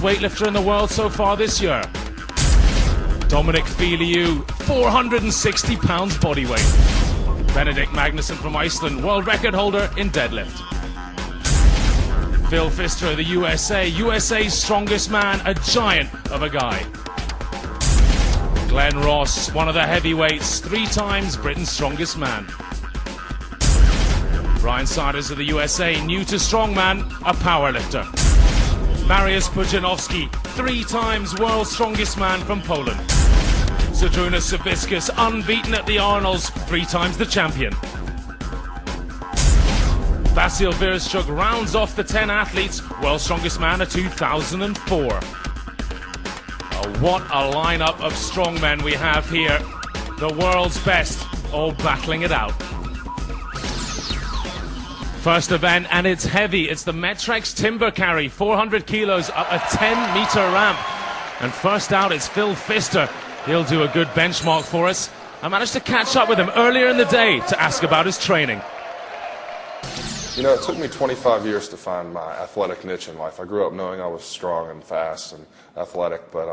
weightlifter in the world so far this year. Dominic Filiu, 460 pounds body weight. Benedict Magnusson from Iceland, world record holder in deadlift. Phil Pfister of the USA's strongest man, a giant of a guy. Glenn Ross, one of the heavyweights, 3 times Britain's strongest man. Brian Siders of the USA, new to strongman, a powerlifter. Mariusz Pudzianowski, 3 times world's strongest man from Poland. Zydrunas Savickas, unbeaten at the Arnolds, 3 times the champion. Vasil Virchuk rounds off the 10 athletes, world's strongest man of 2004. What a lineup of strongmen we have here. The world's best, all battling it out. First event, and it's heavy. It's the Metrex timber carry, 400 kilos up a 10-meter ramp. And first out, it's Phil Pfister. He'll do a good benchmark for us. I managed to catch up with him earlier in the day to ask about his training. You know, it took me 25 years to find my athletic niche in life. I grew up knowing I was strong and fast and athletic, but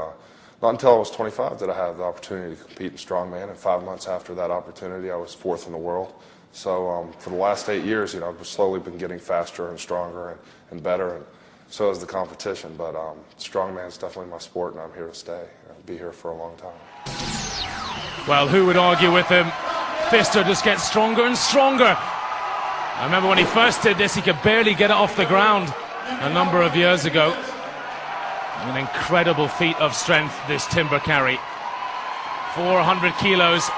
not until I was 25 did I have the opportunity to compete in strongman. And 5 months after that opportunity, I was 4th in the world. So for the last 8 years, you know, I've slowly been getting faster and stronger and better, and so is the competition. But strongman's definitely my sport, and I'm here to stay. I'll be here for a long time. Well, who would argue with him? Pfister just gets stronger and stronger. I remember when he first did this, he could barely get it off the ground a number of years ago. An incredible feat of strength, this timber carry. 400 kilos.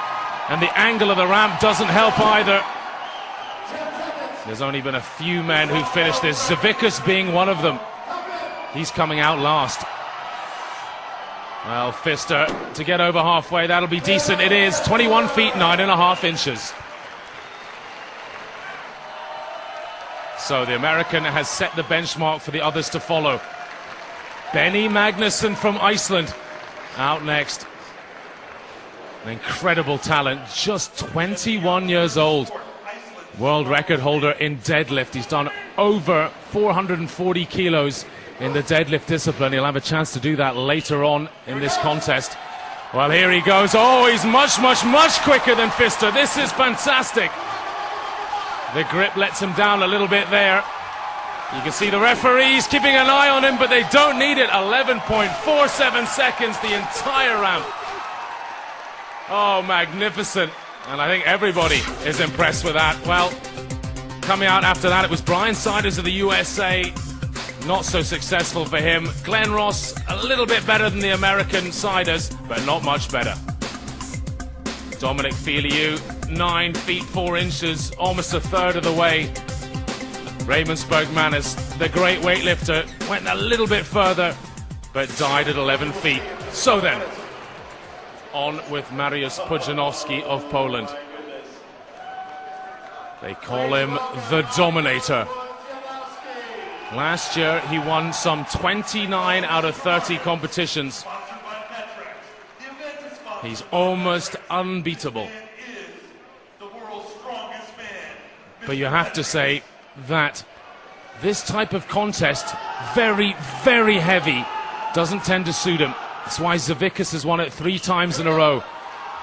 And the angle of the ramp doesn't help either. There's only been a few men who finished this, Savickas being one of them. He's coming out last. Well, Pfister, to get over halfway, that'll be decent. It is 21 feet, 9.5 inches. So the American has set the benchmark for the others to follow. Benny Magnusson from Iceland, out next. An incredible talent, just 21 years old. World record holder in deadlift. He's done over 440 kilos in the deadlift discipline. He'll have a chance to do that later on in this contest. Well, here he goes. Oh, he's much, much, much quicker than Pfister. This is fantastic. The grip lets him down a little bit there. You can see the referees keeping an eye on him, but they don't need it. 11.47 seconds, the entire ramp. Oh, magnificent. And I think everybody is impressed with that. Well, coming out after that, it was Brian Siders of the USA. Not so successful for him. Glenn Ross, a little bit better than the American Siders, but not much better. Dominic Filiu, 9 feet 4 inches, almost a third of the way. Raymond Bergmanis, the great weightlifter, went a little bit further, but died at 11 feet. So then, on with Mariusz Pudzianowski of Poland. They call him the Dominator. Last year, he won some 29 out of 30 competitions. He's almost unbeatable. But you have to say that this type of contest, very, very heavy, doesn't tend to suit him. That's why Savickas has won it 3 times in a row.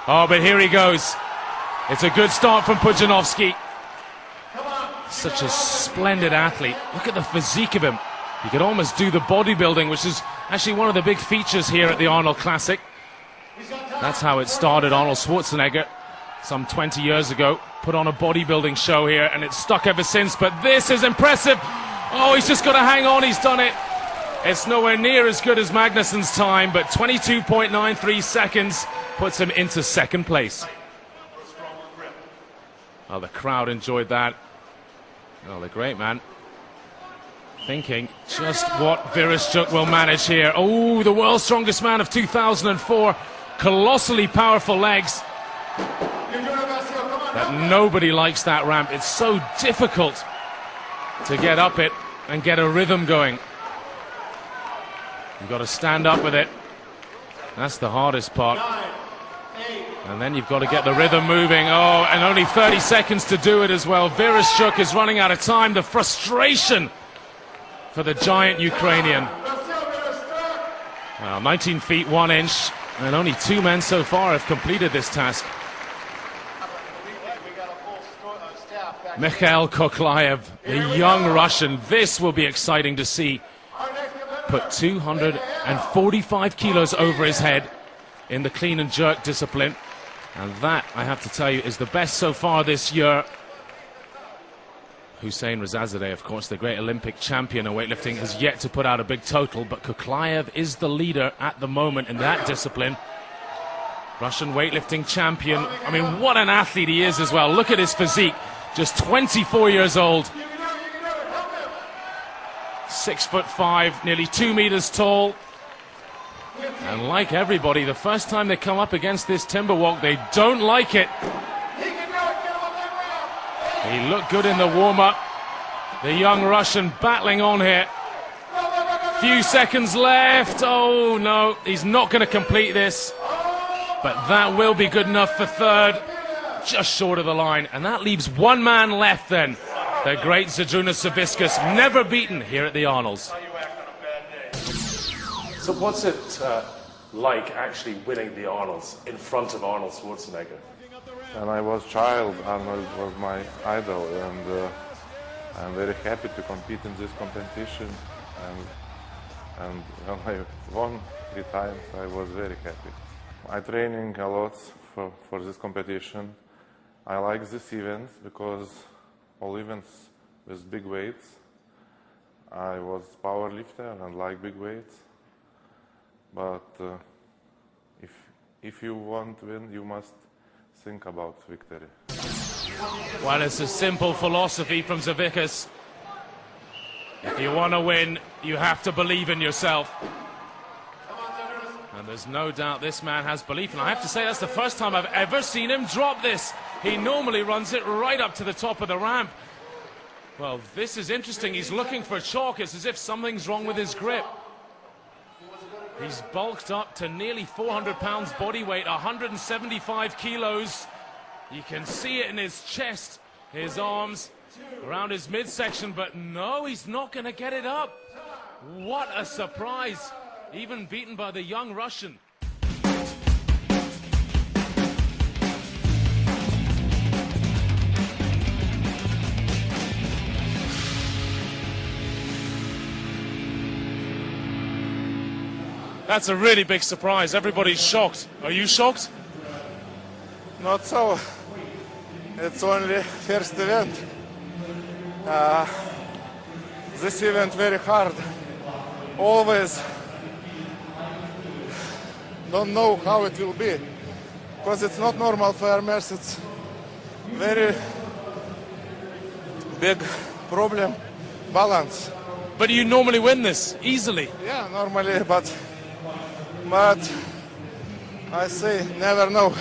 Oh, but here he goes. It's a good start from Pudzianowski. Such a splendid athlete. Look at the physique of him. He could almost do the bodybuilding, which is actually one of the big features here at the Arnold Classic. That's how it started. Arnold Schwarzenegger, some 20 years ago, put on a bodybuilding show here, and it's stuck ever since. But this is impressive. Oh, he's just got to hang on. He's done it. It's nowhere near as good as Magnusson's time, but 22.93 seconds puts him into 2nd place. Oh, the crowd enjoyed that. Oh, they're great, man. Thinking just what Virchuk will manage here. Oh, the world's strongest man of 2004. Colossally powerful legs. But nobody likes that ramp. It's so difficult to get up it and get a rhythm going. You've got to stand up with it. That's the hardest part. And then you've got to get the rhythm moving. Oh, and only 30 seconds to do it as well. Virchuk is running out of time. The frustration for the giant Ukrainian. Well, 19 feet 1 inch, and only 2 men so far have completed this task. Mikhail Koklayev, the young Russian. This will be exciting to see. Put 245 kilos over his head in the clean and jerk discipline. And that, I have to tell you, is the best so far this year. Hussein Rezazadeh, of course, the great Olympic champion in weightlifting, has yet to put out a big total, but Koklayev is the leader at the moment in that discipline. Russian weightlifting champion. I mean, what an athlete he is as well. Look at his physique. Just 24 years old. 6'5", nearly 2 meters tall. And like everybody, the first time they come up against this timber walk, they don't like it. He looked good in the warm-up. The young Russian battling on here. Few seconds left. Oh no, he's not going to complete this. But that will be good enough for third. Just short of the line. And that leaves 1 man left then. The great Zydrunas Savickas, never beaten here at the Arnolds. So what's it like actually winning the Arnolds in front of Arnold Schwarzenegger? When I was a child, Arnold was my idol, and I'm very happy to compete in this competition. And when I won 3 times, I was very happy. I'm training a lot for this competition. I like this event because all events with big weights. I was power lifter and like big weights. But if you want to win, you must think about victory. Well, it's a simple philosophy from Savickas. If you want to win, you have to believe in yourself. And there's no doubt this man has belief. And I have to say, that's the first time I've ever seen him drop this. He normally runs it right up to the top of the ramp. Well, this is interesting. He's looking for chalk. It's as if something's wrong with his grip. He's bulked up to nearly 400 pounds body weight, 175 kilos. You can see it in his chest, his arms, around his midsection, but no, he's not going to get it up. What a surprise, even beaten by the young Russian. That's a really big surprise. Everybody's shocked. Are you shocked? Not so. It's only first event. This event very hard. Always don't know how it will be, because it's not normal for armors. It's very big problem, balance. But you normally win this easily. Yeah, normally, but I say never know.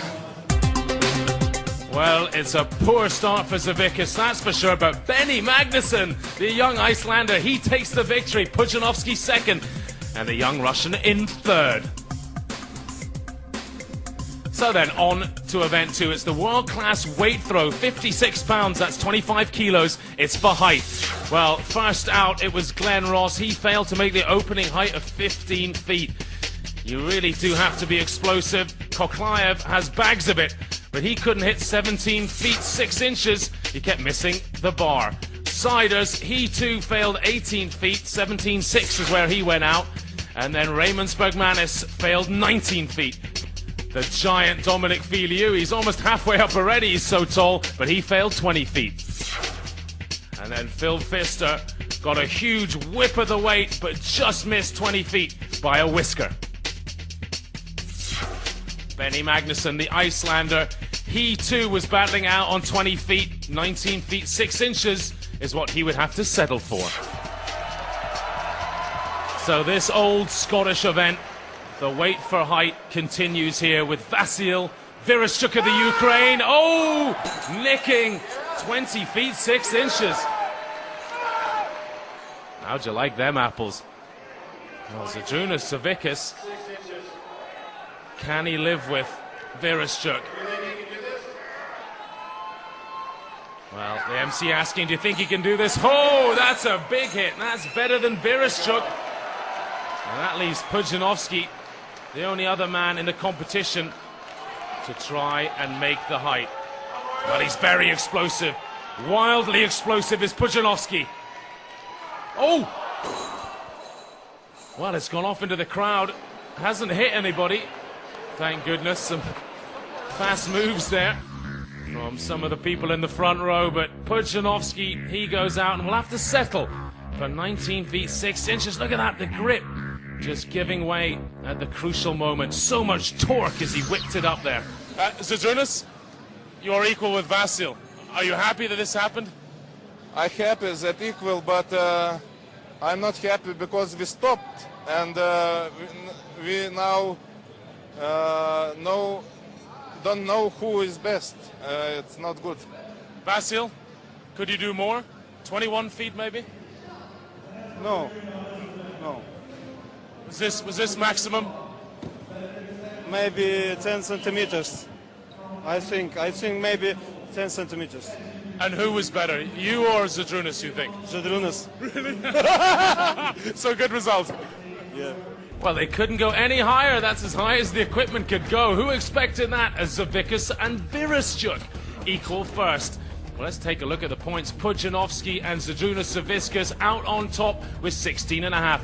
Well, it's a poor start for Savickas, that's for sure, but Benny Magnusson, the young Icelander, he takes the victory. Pudzianowski second, and the young Russian in third. So then, on to event 2. It's the world-class weight throw, 56 pounds, that's 25 kilos. It's for height. Well, first out, it was Glenn Ross. He failed to make the opening height of 15 feet. You really do have to be explosive. Koklayev has bags of it, but he couldn't hit 17 feet 6 inches. He kept missing the bar. Siders, he too failed 18 feet, 17.6 is where he went out. And then Raymond Spurgmanis failed 19 feet. The giant Dominic Filiu, he's almost halfway up already, he's so tall, but he failed 20 feet. And then Phil Pfister got a huge whip of the weight, but just missed 20 feet by a whisker. Benny Magnusson, the Icelander, he too was battling out on 20 feet. 19 feet 6 inches is what he would have to settle for. So this old Scottish event, the weight for height, continues here with Vasyl Vereshchuk of the Ukraine. Oh, nicking 20 feet 6 inches. How'd you like them apples? Well, Zydrunas Savickas. Can he live with Vereshchuk? Well, the MC asking, do you think he can do this? Oh, that's a big hit. That's better than Vereshchuk. And that leaves Pudzianowski, the only other man in the competition, to try and make the height. But he's very explosive. Wildly explosive is Pudzianowski. Oh! Well, it's gone off into the crowd. Hasn't hit anybody. Thank goodness. Some fast moves there from some of the people in the front row. But Pudzianowski, he goes out and will have to settle for 19 feet 6 inches. Look at that, the grip just giving way at the crucial moment. So much torque as he whipped it up there. Zydrunas, you are equal with Vasil. Are you happy that this happened? I'm happy that equal, but I'm not happy because we stopped and we now don't know who is best. It's not good. Vasil, could you do more? 21 feet maybe? No. Was this maximum? Maybe 10 centimeters. I think maybe 10 centimeters. And who was better, you or Zydrunas, you think? Zydrunas. So good result. Yeah. Well, they couldn't go any higher. That's as high as the equipment could go. Who expected that? As Zavikas and Viraschuk equal first. Well, let's take a look at the points. Pudzianowski and Zydrunas Savickas out on top with 16.5.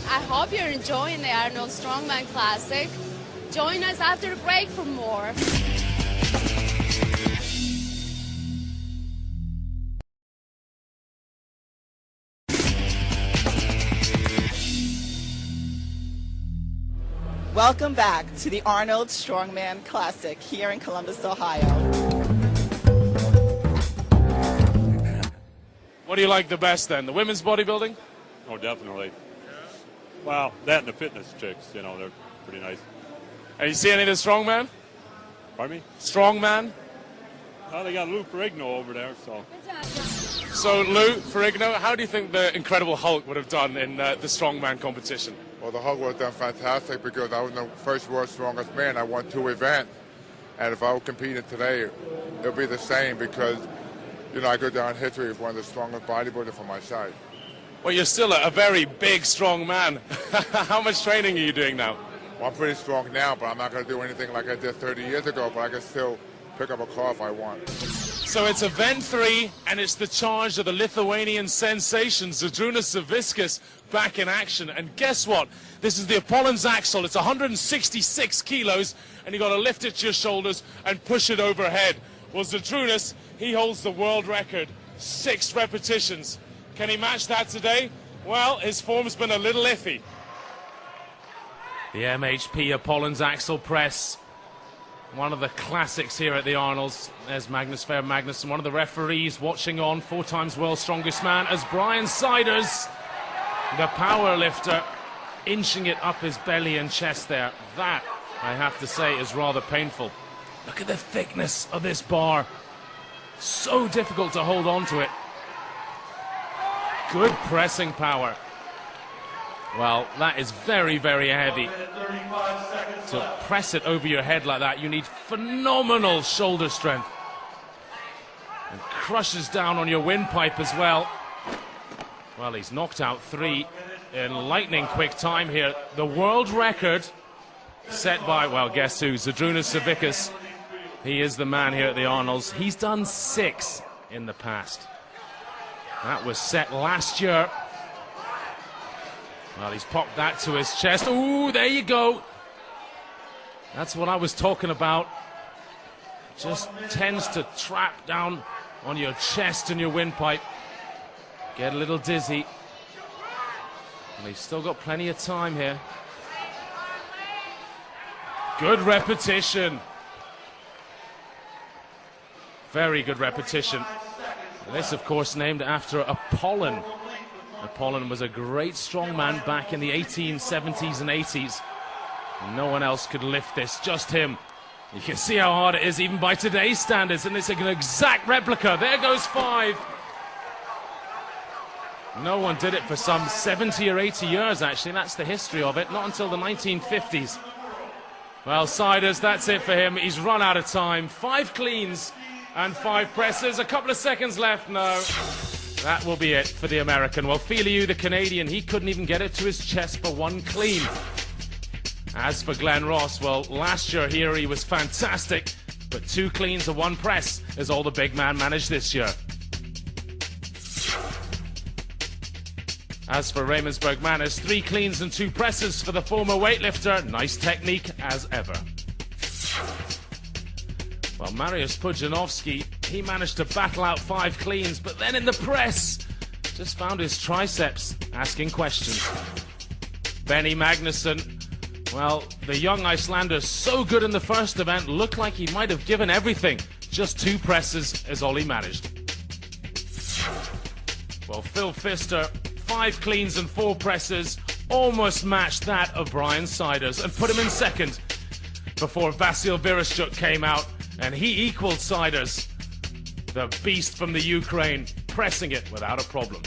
I hope you're enjoying the Arnold Strongman Classic. Join us after the break for more. Welcome back to the Arnold Strongman Classic here in Columbus, Ohio. What do you like the best then? The women's bodybuilding? Oh, definitely. Well, that and the fitness chicks, you know, they're pretty nice. And you see any of the strongman? Pardon me? Strongman? Oh, they got Lou Ferrigno over there, so. So, Lou Ferrigno, how do you think the Incredible Hulk would have done in the strongman competition? Well, the Hulk would have done fantastic because I was the first world's strongest man. I won 2 events. And if I were competing today, it would be the same because, you know, I go down in history as one of the strongest bodybuilders for my side. Well, you're still a very big, strong man. How much training are you doing now? Well, I'm pretty strong now, but I'm not going to do anything like I did 30 years ago, but I can still pick up a car if I want. So it's event 3, and it's the charge of the Lithuanian sensation, Zydrunas Savickas, back in action. And guess what? This is the Apollon's axle. It's 166 kilos, and you got to lift it to your shoulders and push it overhead. Well, Zydrunas, he holds the world record, 6 repetitions. Can he match that today? Well, his form's been a little iffy. The MHP Apollon's axle press. One of the classics here at the Arnolds. There's Magnus Fair Magnusson, one of the referees watching on, 4 times world's strongest man, as Brian Siders, the power lifter, inching it up his belly and chest there. That, I have to say, is rather painful. Look at the thickness of this bar. So difficult to hold on to it. Good pressing power. Well, that is very, very heavy. To press it over your head like that, you need phenomenal shoulder strength. And crushes down on your windpipe as well. Well, he's knocked out 3 in lightning quick time here. The world record set by, well, guess who? Zydrunas Savickas. He is the man here at the Arnolds. He's done 6 in the past. That was set last year. Well, he's popped that to his chest. Ooh, there you go. That's what I was talking about. Just tends to trap down on your chest and your windpipe. Get a little dizzy. And he's still got plenty of time here. Good repetition. Very good repetition. This, of course, named after Apollon. Apollon was a great strongman back in the 1870s and 80s. And no one else could lift this, just him. You can see how hard it is even by today's standards, and it's an exact replica. There goes 5. No one did it for some 70 or 80 years, actually. That's the history of it, not until the 1950s. Well, Siders, that's it for him. He's run out of time. 5 cleans and 5 presses. A couple of seconds left. No. That will be it for the American. Well, Filiu, the Canadian, he couldn't even get it to his chest for one clean. As for Glenn Ross, well, last year here he was fantastic, but 2 cleans and 1 press is all the big man managed this year. As for Raymonsberg Manis, 3 cleans and 2 presses for the former weightlifter. Nice technique as ever. Well, Mariusz Pudzianowski, he managed to battle out 5 cleans, but then in the press, just found his triceps asking questions. Benny Magnusson, well, the young Icelander, so good in the first event, looked like he might have given everything. Just 2 presses is all he managed. Well, Phil Pfister, 5 cleans and 4 presses, almost matched that of Brian Siders and put him in second before Vasil Virashchuk came out and he equaled Siders, the beast from the Ukraine, pressing it without a problem.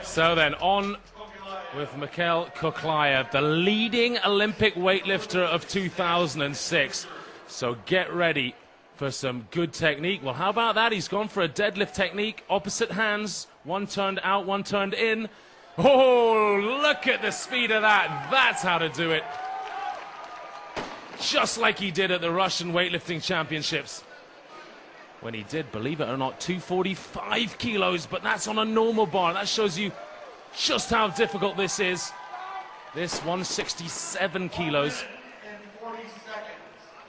So then, on with Mikhail Kuklayev, the leading Olympic weightlifter of 2006. So get ready for some good technique. Well, how about that? He's gone for a deadlift technique, opposite hands, one turned out, one turned in. Oh, look at the speed of that. That's how to do it. Just like he did at the Russian weightlifting championships. When he did, believe it or not, 245 kilos, but that's on a normal bar. That shows you just how difficult this is. This 167 kilos.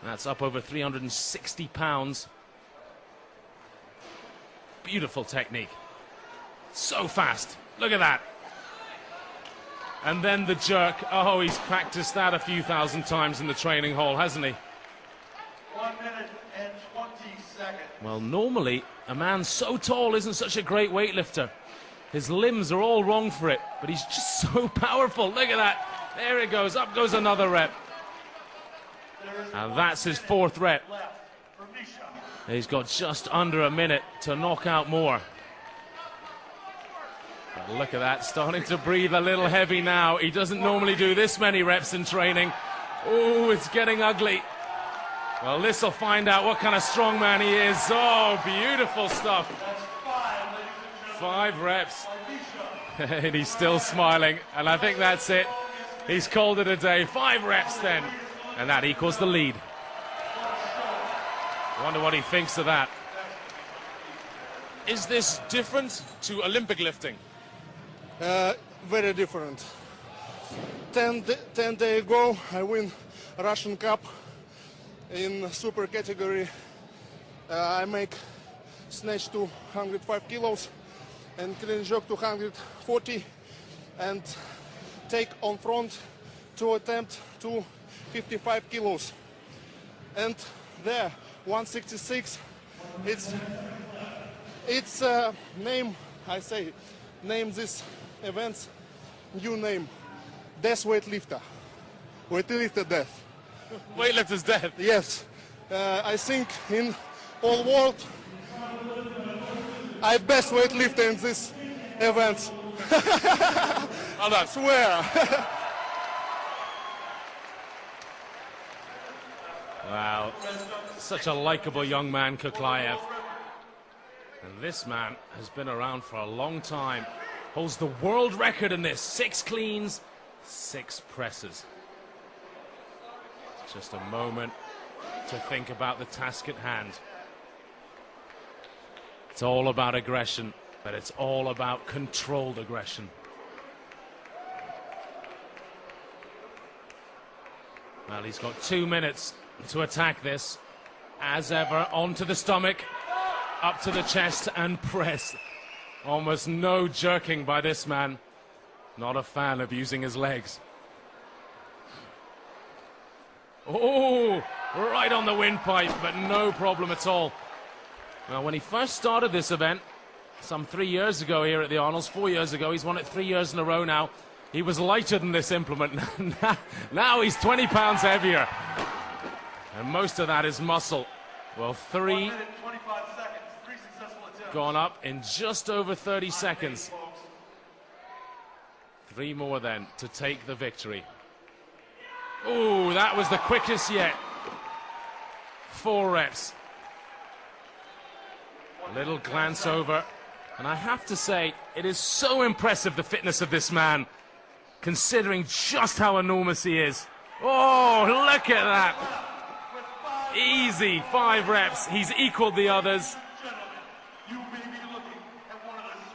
That's up over 360 pounds. Beautiful technique. So fast. Look at that. And then the jerk. Oh, he's practiced that a few thousand times in the training hall, hasn't he? 1 minute and 20 seconds. Well, normally, a man so tall isn't such a great weightlifter. His limbs are all wrong for it, but he's just so powerful. Look at that. There it goes. Up goes another rep. And that's his 4th rep. He's got just under a minute to knock out more. But look at that, starting to breathe a little heavy now. He doesn't normally do this many reps in training. Oh, it's getting ugly. Well, this will find out what kind of strongman he is. Oh, beautiful stuff. 5 reps. And he's still smiling. And I think that's it. He's called it a day. 5 reps then. And that equals the lead. I wonder what he thinks of that. Is this different to Olympic lifting? Very different. 10 days ago, I win Russian Cup in super category. I make snatch to 105 kilos and clean jerk to 140 and take on front to attempt to 55 kilos. And there, 166, it's name, I say, name this events, new name, death weightlifter. Weightlifter death. Weightlifter's death? Yes. I think in all world, I best weightlifter in this event. I swear. Wow, such a likable young man, Kuklayev. And this man has been around for a long time. Holds the world record in this. 6 cleans, 6 presses. Just a moment to think about the task at hand. It's all about aggression, but it's all about controlled aggression. Well, he's got 2 minutes to attack this. As ever, onto the stomach, up to the chest and press. Almost no jerking by this man. Not a fan of using his legs. Oh, right on the windpipe, but no problem at all. Now, when he first started this event, some 3 years ago here at the Arnolds, 4 years ago, he's won it 3 years in a row now. He was lighter than this implement. Now he's 20 pounds heavier. And most of that is muscle. Well, 3 gone up in just over 30 seconds. 3 more then to take the victory. Oh, that was the quickest yet. 4 reps. A little glance over, and I have to say, it is so impressive, the fitness of this man, considering just how enormous he is. Oh, look at that. Easy, 5 reps. He's equaled the others.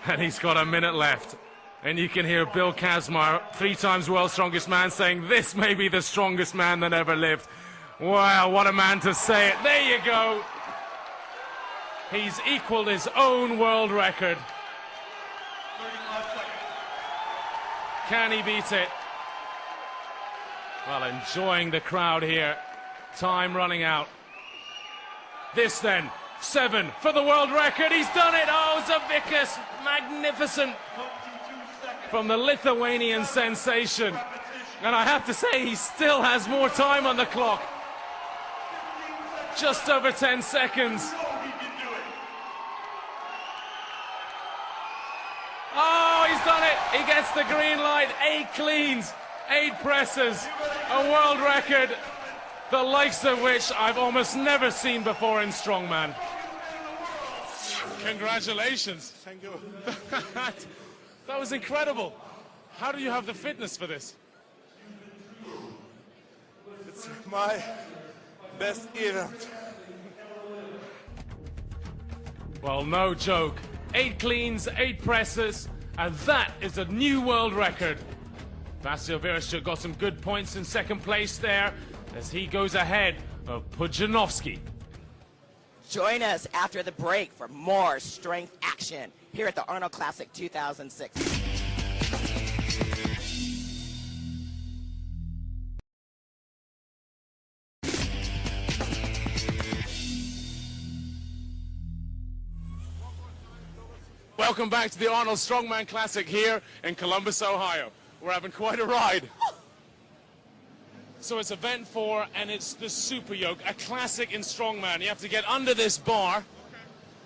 And he's got a minute left. And you can hear Bill Kazmaier, 3 times world's strongest man, saying this may be the strongest man that ever lived. Wow, what a man to say it. There you go. He's equaled his own world record. Can he beat it? Well, enjoying the crowd here. Time running out. This then, 7 for the world record. He's done it. Oh, Zavikas, magnificent. From the Lithuanian sensation. And I have to say, he still has more time on the clock. Just over 10 seconds. Oh, he's done it. He gets the green light. 8 cleans, 8 presses, a world record, the likes of which I've almost never seen before in strongman. Congratulations. Thank you. That was incredible. How do you have the fitness for this? It's my best event. Well, no joke. 8 cleans, 8 presses, and that is a new world record. Vasil Virachuk got some good points in second place there as he goes ahead of Pudzianowski. Join us after the break for more strength action here at the Arnold Classic 2006. Welcome back to the Arnold Strongman Classic here in Columbus, Ohio. We're having quite a ride. So it's event 4, and it's the super yoke, a classic in strongman. You have to get under this bar,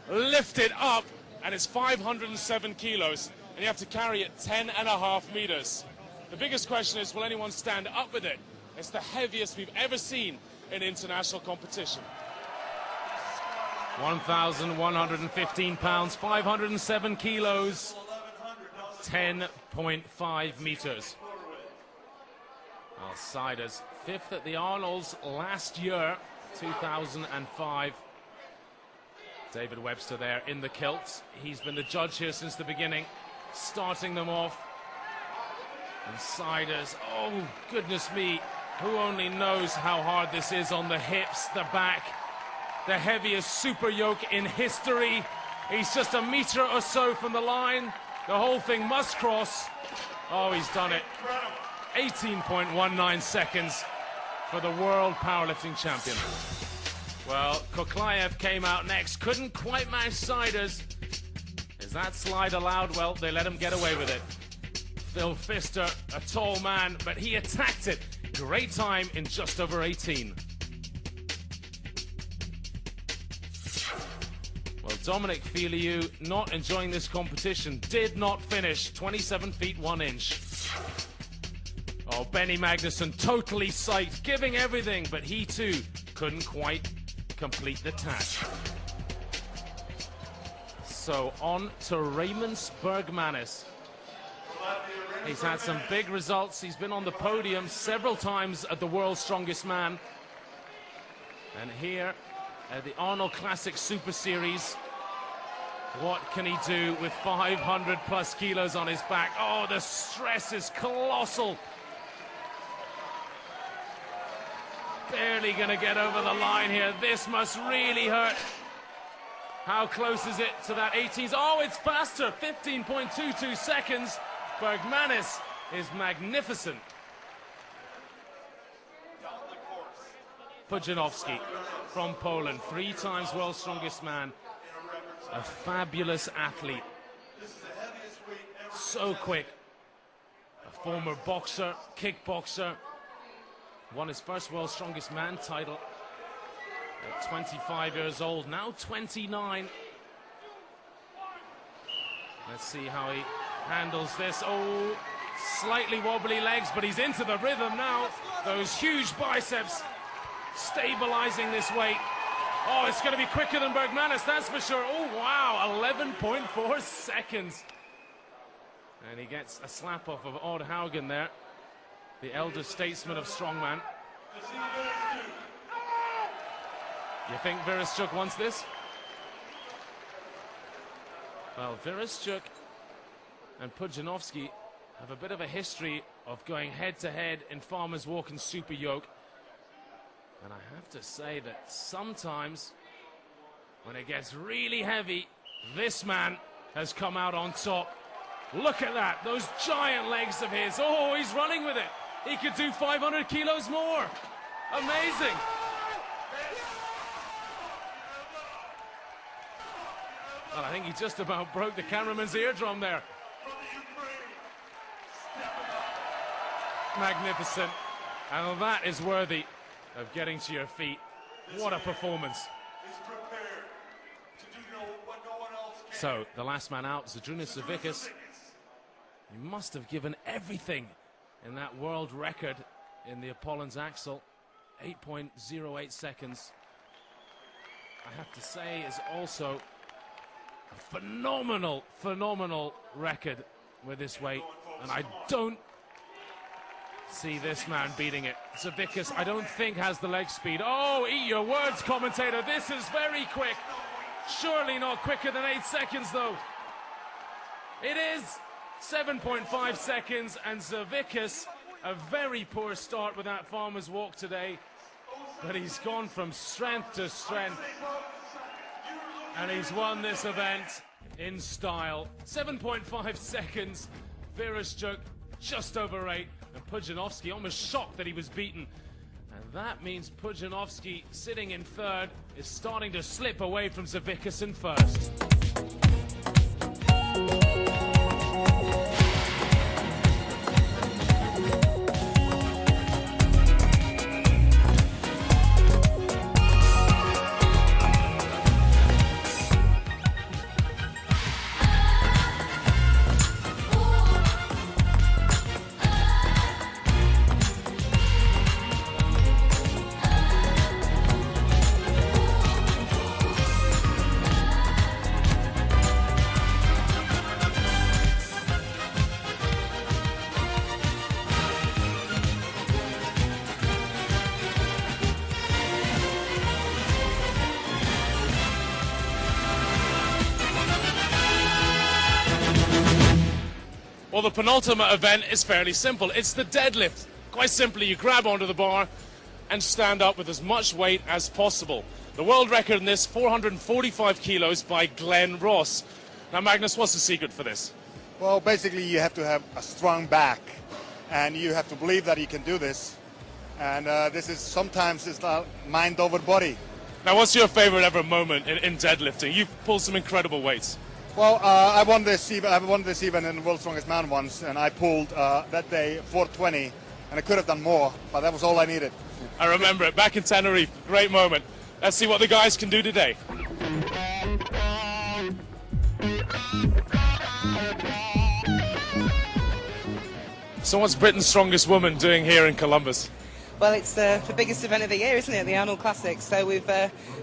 lift it up, and it's 507 kilos, and you have to carry it 10.5 meters. The biggest question is, will anyone stand up with it? It's the heaviest we've ever seen in international competition. 1,115 pounds, 507 kilos, 10.5 meters. Siders, 5th at the Arnolds last year, 2005. David Webster there in the kilts. He's been the judge here since the beginning, starting them off. And Siders, oh goodness me, who only knows how hard this is on the hips, the back. The heaviest super yoke in history. He's just a meter or so from the line. The whole thing must cross. Oh, he's done it. 18.19 seconds for the world powerlifting champion. Well, Koklayev came out next. Couldn't quite match Siders. Is that slide allowed? Well, they let him get away with it. Phil Pfister, a tall man, but he attacked it. Great time in just over 18. Well, Dominic Filiu, not enjoying this competition, did not finish. 27 feet 1 inch. Oh, Benny Magnusson totally psyched, giving everything, but he too couldn't quite complete the task. So on to Raymond Bergmanis. He's had some big results. He's been on the podium several times at the World's Strongest Man. And here at the Arnold Classic Super Series, what can he do with 500 plus kilos on his back? Oh, the stress is colossal. Barely gonna get over the line here. This must really hurt. How close is it to that 18s? Oh, it's faster, 15.22 seconds. Bergmanis is magnificent. Pudzianowski from Poland, 3 times world's strongest man. A fabulous athlete. So quick. A former boxer, kickboxer. Won his first World's Strongest Man title at 25 years old, now 29. Let's see how he handles this. Oh, slightly wobbly legs, but he's into the rhythm now. Those huge biceps stabilizing this weight. Oh, it's going to be quicker than Bergmanis, that's for sure. Oh, wow, 11.4 seconds. And he gets a slap off of Odd Haugen there, the elder statesman of strongman. You think Vereshchuk wants this? Well, Vereshchuk and Pudzianowski have a bit of a history of going head-to-head in Farmer's Walk and Super Yoke. And I have to say that sometimes, when it gets really heavy, this man has come out on top. Look at that, those giant legs of his. Oh, he's running with it. He could do 500 kilos more. Amazing. Well, I think he just about broke the cameraman's eardrum there. Magnificent. And that is worthy of getting to your feet. What a performance. So, the last man out, Zydrunas Savickas. He must have given everything in that world record in the Apollon's Axel. 8.08 seconds. I have to say is also a phenomenal record with this weight. And I don't see this man beating it. Savickas, I don't think, has the leg speed. Oh, eat your words, commentator. This is very quick. Surely not quicker than 8 seconds, though. It is 7.5 seconds, and Savickas, a very poor start with that Farmer's Walk today. But he's gone from strength to strength. And he's won this event in style. 7.5 seconds. Vereshchuk just over 8. And Pudzianowski almost shocked that he was beaten. And that means Pudzianowski, sitting in third, is starting to slip away from Savickas in first. Well, the penultimate event is fairly simple. It's the deadlift. Quite simply, you grab onto the bar and stand up with as much weight as possible. The world record in this, 445 kilos by Glenn Ross. Now, Magnus, what's the secret for this? Well, basically, you have to have a strong back, and you have to believe that you can do this. And this is sometimes it's mind over body. Now, what's your favorite ever moment in deadlifting? You've pulled some incredible weights. Well, I won this event in the World's Strongest Man once, and I pulled that day 420, and I could have done more, but that was all I needed. I remember it, back in Tenerife. Great moment. Let's see what the guys can do today. So what's Britain's Strongest Woman doing here in Columbus? Well, it's the biggest event of the year, isn't it, the Arnold Classic? So we've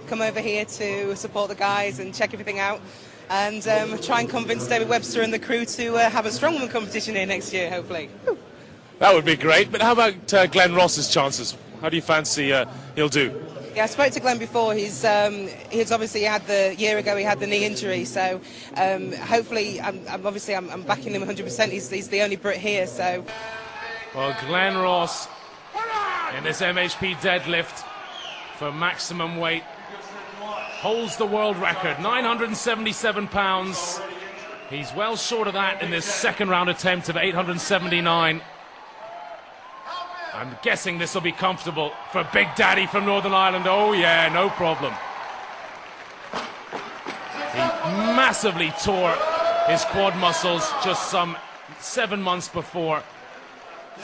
come over here to support the guys and check everything out. And try and convince David Webster and the crew to have a strongman competition here next year, hopefully. That would be great. But how about Glenn Ross's chances? How do you fancy he'll do? Yeah, I spoke to Glenn before. He's obviously had year ago he had the knee injury, so hopefully I'm backing him 100%. He's the only Brit here, so. Well, Glenn Ross in this MHP deadlift for maximum weight holds the world record, 977 pounds. He's well short of that in this second round attempt of 879. I'm guessing this will be comfortable for Big Daddy from Northern Ireland. Oh yeah, no problem. He massively tore his quad muscles just some 7 months before.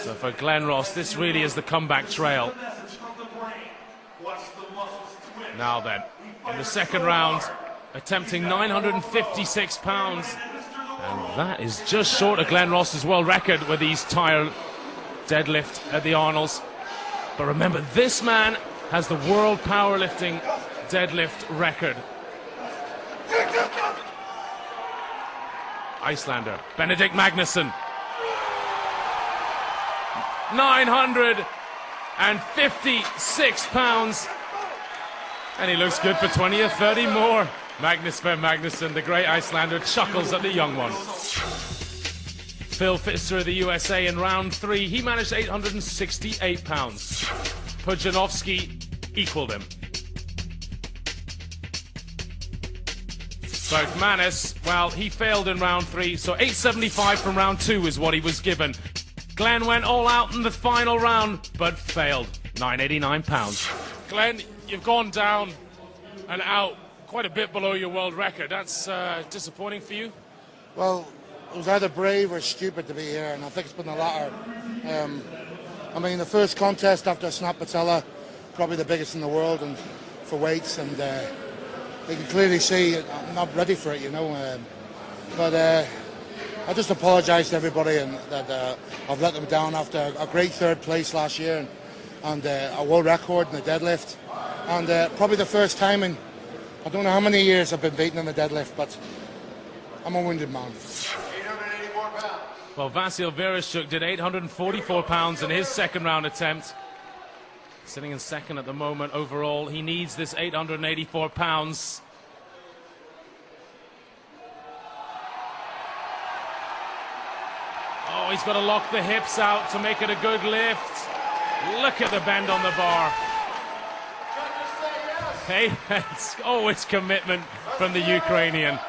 So for Glenn Ross, this really is the comeback trail. Now then, in the second round, attempting 956 pounds. And that is just short of Glenn Ross's world record with his tire deadlift at the Arnolds. But remember, this man has the world powerlifting deadlift record. Icelander, Benedict Magnusson. 956 pounds. And he looks good for 20 or 30 more. Magnus Magnusson, the great Icelander, chuckles at the young one. Phil Pfister of the USA in round 3. He managed 868 pounds. Pudzianowski equaled him. Bergmanis, well, he failed in round 3, so 875 from round 2 is what he was given. Glenn went all out in the final round, but failed. 989 pounds. Glenn, you've gone down and out quite a bit below your world record. That's disappointing for you? Well, it was either brave or stupid to be here, and I think it's been the latter. I mean, the first contest after snap patella, probably the biggest in the world and for weights, and you can clearly see I'm not ready for it, you know. But I just apologise to everybody and that I've let them down after a great third place last year and a world record in the deadlift. And probably the first time in, I don't know how many years I've been beaten in the deadlift, but I'm a wounded man. 884 pounds. Well, Vasil Vereshchuk did 844 pounds in his second round attempt. Sitting in second at the moment overall. He needs this 884 pounds. Oh, he's got to lock the hips out to make it a good lift. Look at the bend on the bar. Hey, it's always commitment from the Ukrainian.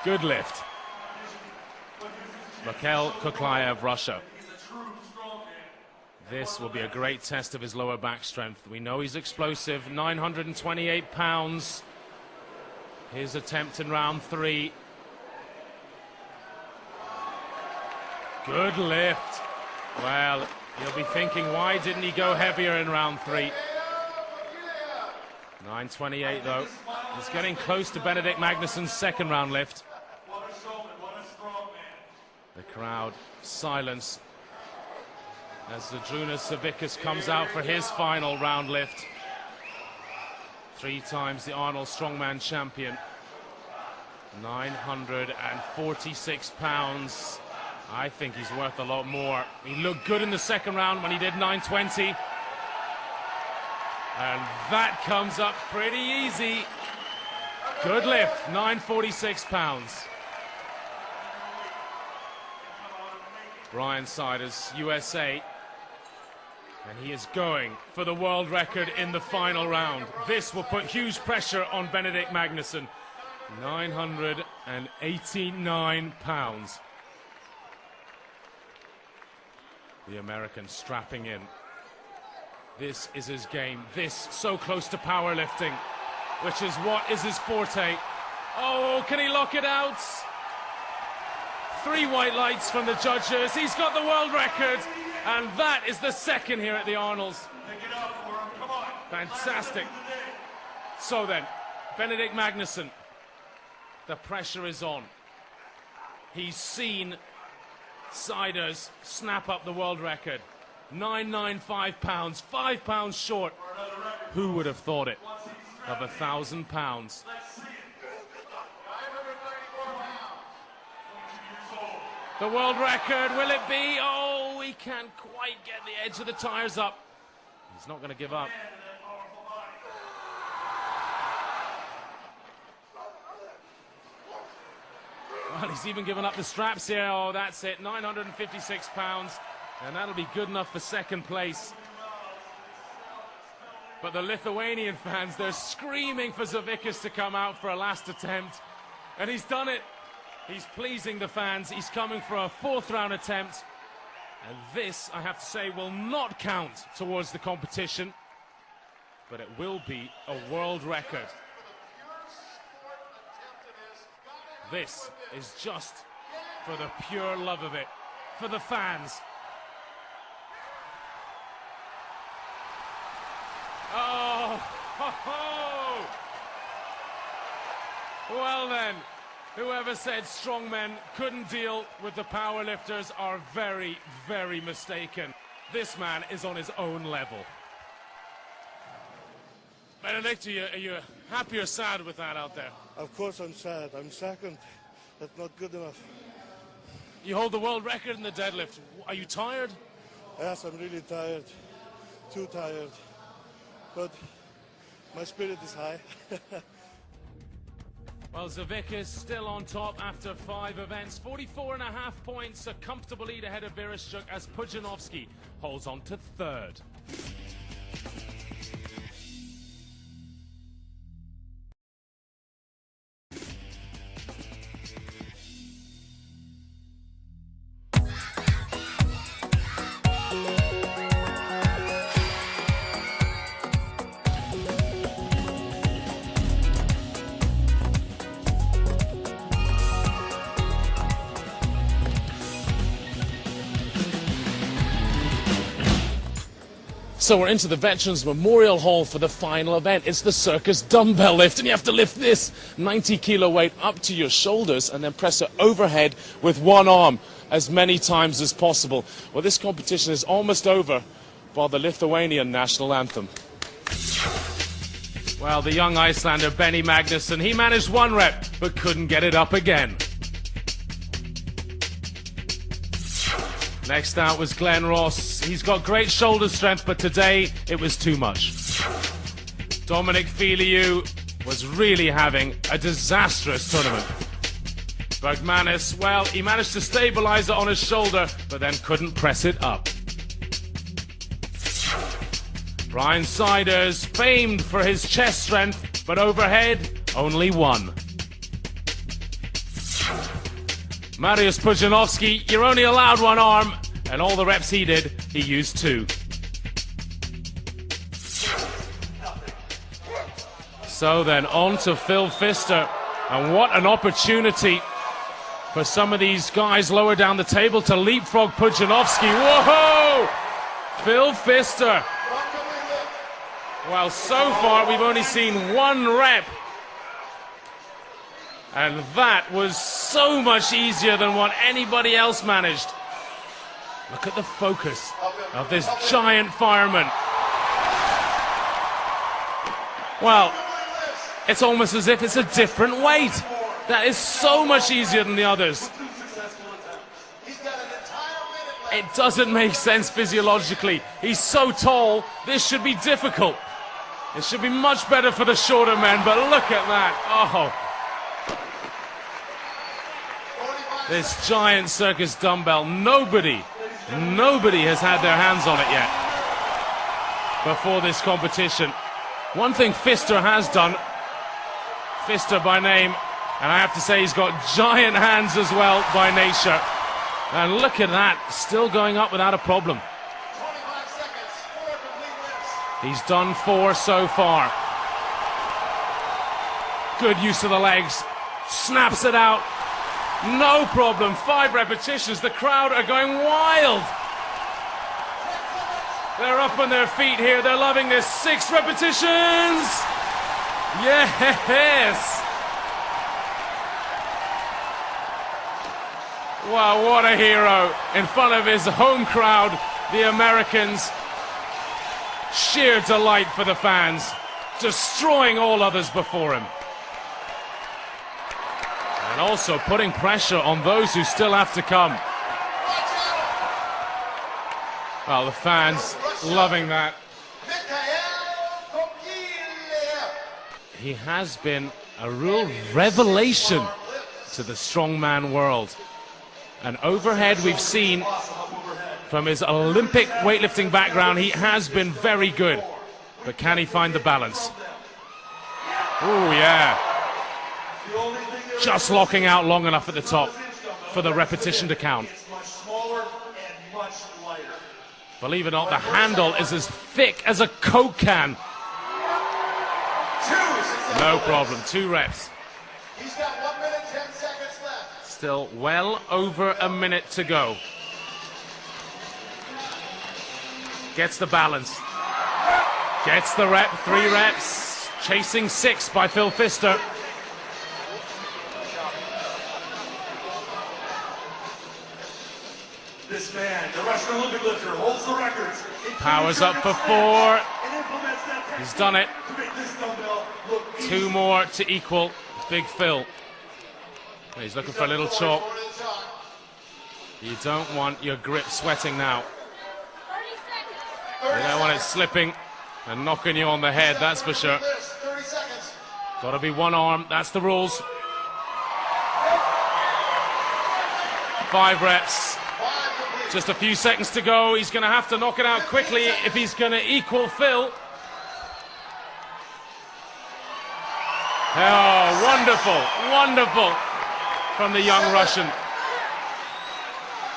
Good lift. Mikhail Kuklayev, Russia. This will be a great test of his lower back strength. We know he's explosive. 928 pounds. His attempt in round 3. Good lift. Well, you'll be thinking, why didn't he go heavier in round 3? 928 though. He's getting close to Benedict Magnusson's second round lift. The crowd silence as Zydrunas Savickas comes out for his final round lift. 3 times the Arnold Strongman champion. 946 pounds. I think he's worth a lot more. He looked good in the second round when he did 920. And that comes up pretty easy. Good lift, 946 pounds. Brian Siders, USA. And he is going for the world record in the final round. This will put huge pressure on Benedict Magnusson. 989 pounds. The American strapping in. This is his game. This so close to powerlifting, which is what is his forte. Oh, can he lock it out? 3 white lights from the judges. He's got the world record, and that is the second here at the Arnolds. Fantastic. So then, Benedict Magnusson, the pressure is on. He's seen Siders snap up the world record. 995 pounds, 5 pounds short. Who would have thought it? Of 1,000 pounds. The world record, will it be? Oh, he can't quite get the edge of the tires up. He's not going to give up. Well, he's even given up the straps here. Oh, that's it. 956 pounds. And that'll be good enough for second place. But the Lithuanian fans, they're screaming for Savickas to come out for a last attempt. And he's done it. He's pleasing the fans. He's coming for a 4th round attempt. And this, I have to say, will not count towards the competition. But it will be a world record. This is just for the pure love of it, for the fans. Oh, ho, ho. Well then, whoever said strongmen couldn't deal with the powerlifters are very, very mistaken. This man is on his own level. Benedict, are you Happy or sad with that out there? Of course I'm sad. I'm second. That's not good enough. You hold the world record in the deadlift. Are you tired? Yes, I'm really tired. Too tired. But my spirit is high. Well, Zavickas still on top after 5 events. 44.5 points, a comfortable lead ahead of Vereshchuk as Pudzianowski holds on to 3rd. So we're into the Veterans Memorial Hall for the final event. It's the circus dumbbell lift, and you have to lift this 90-kilo weight up to your shoulders and then press it overhead with one arm as many times as possible. Well, this competition is almost over while the Lithuanian national anthem. Well, the young Icelander Benny Magnusson, he managed 1 rep but couldn't get it up again. Next out was Glenn Ross. He's got great shoulder strength, but today it was too much. Dominic Filiu was really having a disastrous tournament. Bergmanis, well, he managed to stabilize it on his shoulder, but then couldn't press it up. Brian Siders, famed for his chest strength, but overhead, only 1. Mariusz Pudzianowski, you're only allowed 1 arm, and all the reps he did, he used 2. So then on to Phil Pfister, and what an opportunity for some of these guys lower down the table to leapfrog Pudzianowski. Whoa! Phil Pfister. Well, so far we've only seen 1 rep. And that was so much easier than what anybody else managed. Look at the focus of this giant fireman. Well, it's almost as if it's a different weight. That is so much easier than the others. It doesn't make sense physiologically. He's so tall, this should be difficult. It should be much better for the shorter men, but look at that. Oh. This giant circus dumbbell, nobody has had their hands on it yet before this competition. One thing Pfister has done, Pfister by name, and I have to say he's got giant hands as well by nature. And look at that, still going up without a problem. He's done 4 so far. Good use of the legs, snaps it out. No problem, 5 repetitions. The crowd are going wild. They're up on their feet here. They're loving this. 6 repetitions. Yes. Wow, what a hero. In front of his home crowd, the Americans. Sheer delight for the fans. Destroying all others before him. And also putting pressure on those who still have to come. Well, the fans loving that. He has been a real revelation to the strongman world. And overhead we've seen from his Olympic weightlifting background, he has been very good. But can he find the balance? Oh, yeah. Just locking out long enough at the top for the repetition to count. Believe it or not, the handle is as thick as a Coke can. No problem, 2 reps. He's got 1 minute, 10 seconds left. Still well over a minute to go. Gets the balance. Gets the rep, 3 reps. Chasing 6 by Phil Pfister. This man, the Russian Olympic lifter, holds the records. Powers up for 4. He's done it. To make this dumbbell look 2 more to equal Big Phil. He's looking for a little chalk. You don't want your grip sweating now. You don't want it slipping and knocking you on the head, that's for sure. Got to be one arm, that's the rules. 5 reps. Just a few seconds to go. He's going to have to knock it out quickly if he's going to equal Phil. Oh, wonderful, wonderful from the young Russian.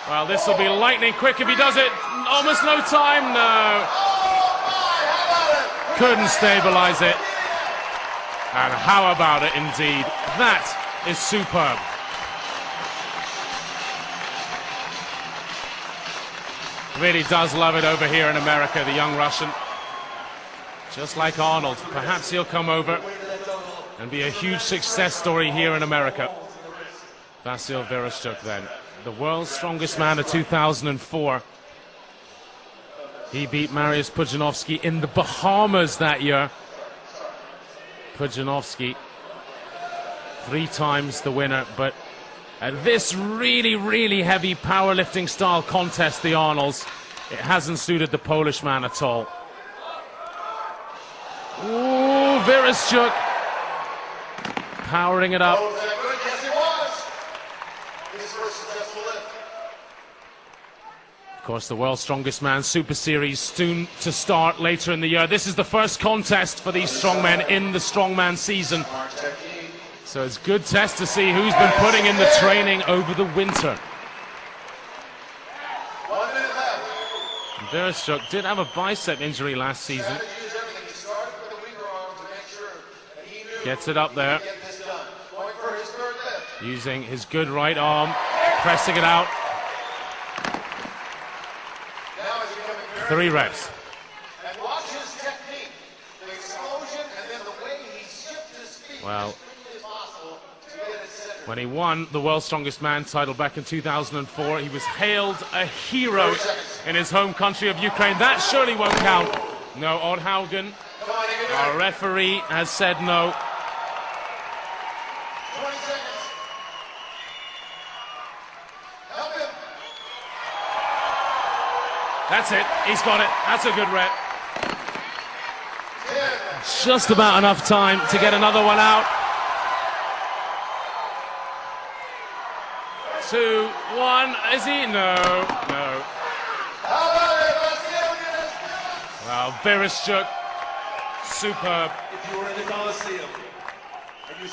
Well, this will be lightning quick if he does it. Almost no time, no. Couldn't stabilize it. And how about it indeed? That is superb. Really does love it over here in America, the young Russian. Just like Arnold, perhaps he'll come over and be a huge success story here in America. Vasyl Vereshchuk then, the world's strongest man of 2004. He beat Mariusz Pudzianowski in the Bahamas that year. Pudzianowski, 3 times the winner, but at this really, really heavy powerlifting style contest, the Arnolds, it hasn't suited the Polish man at all. Ooh, Vereshchuk powering it up. Of course, the world's strongest man Super Series soon to start later in the year. This is the first contest for these strongmen in the strongman season. So it's a good test to see who's been putting in the training over the winter. Vereshchuk did have a bicep injury last season. Gets it up there. Using his good right arm, pressing it out. 3 reps. Well, when he won the World's Strongest Man title back in 2004, he was hailed a hero in his home country of Ukraine. That surely won't count. No, Odd Haugen, our referee, has said no. That's it, he's got it, that's a good rep. Just about enough time to get another one out. 2, 1, is he? No, no. Well, Vereshchuk, superb.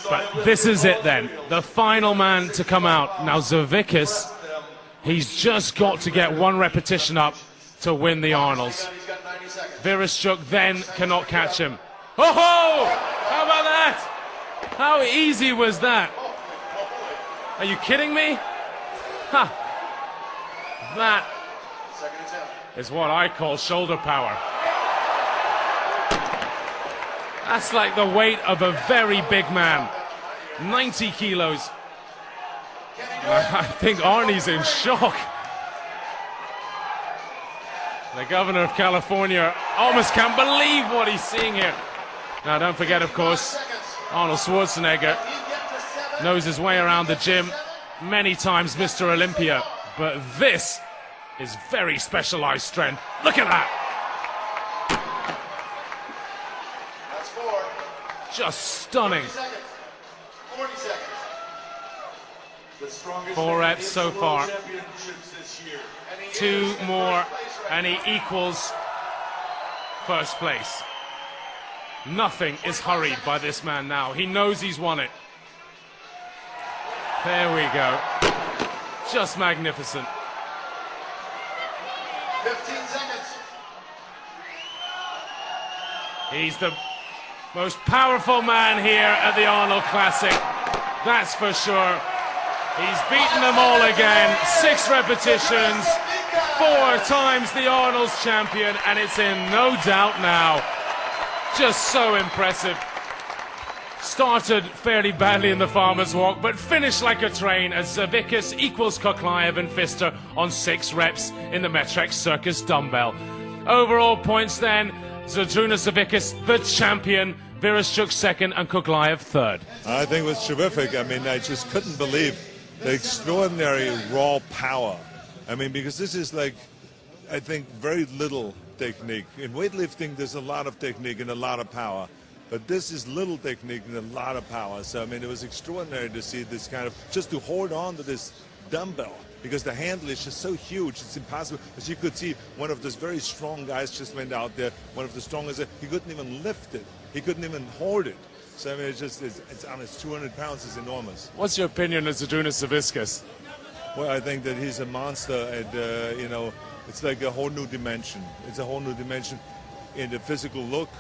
But this is it then, the final man to come out. Now Zervikis, he's just got to get 1 repetition up to win the Arnolds. Vereshchuk then cannot catch him. Oh ho! How about that? How easy was that? Are you kidding me? Ha! That is what I call shoulder power. That's like the weight of a very big man. 90 kilos. I think Arnie's in shock. The governor of California almost can't believe what he's seeing here. Now, don't forget, of course, Arnold Schwarzenegger knows his way around the gym, many times Mr. Olympia, but this is very specialized strength. Look at that! Just stunning. 4 reps so far. 2 more, and he equals first place. Nothing is hurried by this man now. He knows he's won it. There we go. Just magnificent. 15 seconds. He's the most powerful man here at the Arnold Classic. That's for sure. He's beaten them all again. 6 repetitions. 4 times the Arnold's champion, and it's in no doubt now. Just so impressive. Started fairly badly in the farmer's walk, but finished like a train as Zervikis equals Koklaev and Pfister on 6 reps in the Metrex Circus dumbbell. Overall points then, Zydrunas Zervikis, the champion, Vereshchuk second, and Kuglaev third. I think it was terrific. I mean, I just couldn't believe the extraordinary raw power. I mean, because this is like, I think, very little technique. In weightlifting, there's a lot of technique and a lot of power. But this is little technique and a lot of power. So, I mean, it was extraordinary to see this kind of, just to hold on to this dumbbell, because the handle is just so huge, it's impossible. As you could see, one of those very strong guys just went out there, one of the strongest, he couldn't even lift it. He couldn't even hold it. So, I mean, it's just, it's on its 200 pounds is enormous. What's your opinion of Zydrunas Savickas? Well, I think that he's a monster, and, you know, it's like a whole new dimension. It's a whole new dimension in the physical look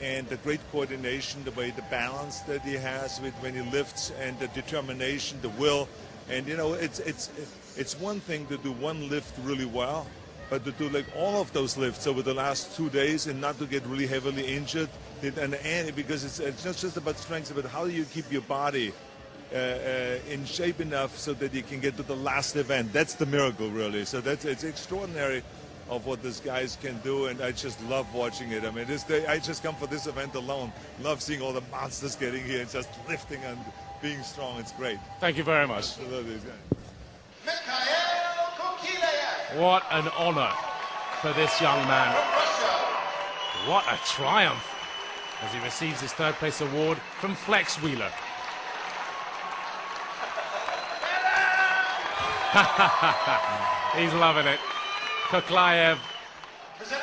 and the great coordination, the way, the balance that he has with when he lifts, and the determination, the will. And, you know, it's one thing to do one lift really well, but to do like all of those lifts over the last 2 days and not to get really heavily injured, and because it's not just about strength, but how do you keep your body in shape enough so that you can get to the last event. That's the miracle, really. So it's extraordinary of what these guys can do, and I just love watching it. I mean, I just come for this event alone. Love seeing all the monsters getting here and just lifting and being strong. It's great. Thank you very much. Absolutely. What an honor for this young man. What a triumph as he receives his third place award from Flex Wheeler. He's loving it. Kuglaev,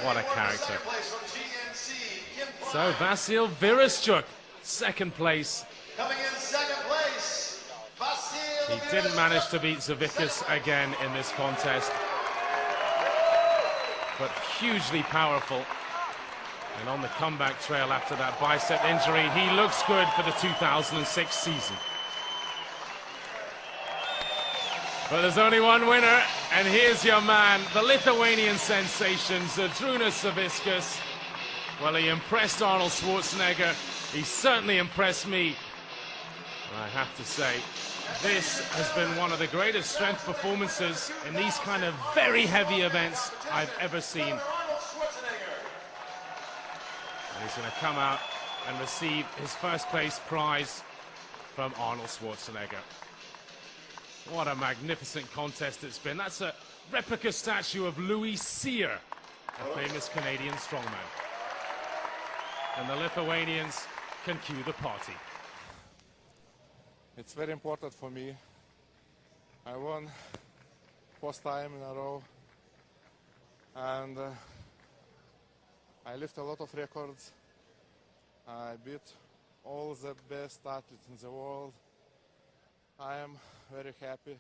what a character. So Vasil Vereshchuk, second place. Coming in second place, Vasil. He didn't manage to beat Savickas again in this contest, but hugely powerful. And on the comeback trail after that bicep injury, he looks good for the 2006 season. But there's only one winner, and here's your man, the Lithuanian sensation, Zydrunas Savickas. Well, he impressed Arnold Schwarzenegger. He certainly impressed me. And I have to say, this has been one of the greatest strength performances in these kind of very heavy events I've ever seen. And he's going to come out and receive his first place prize from Arnold Schwarzenegger. What a magnificent contest it's been. That's a replica statue of Louis Cyr, a famous Canadian strongman. And the Lithuanians can cue the party. It's very important for me. I won first time in a row, and I lift a lot of records. I beat all the best athletes in the world. I am very happy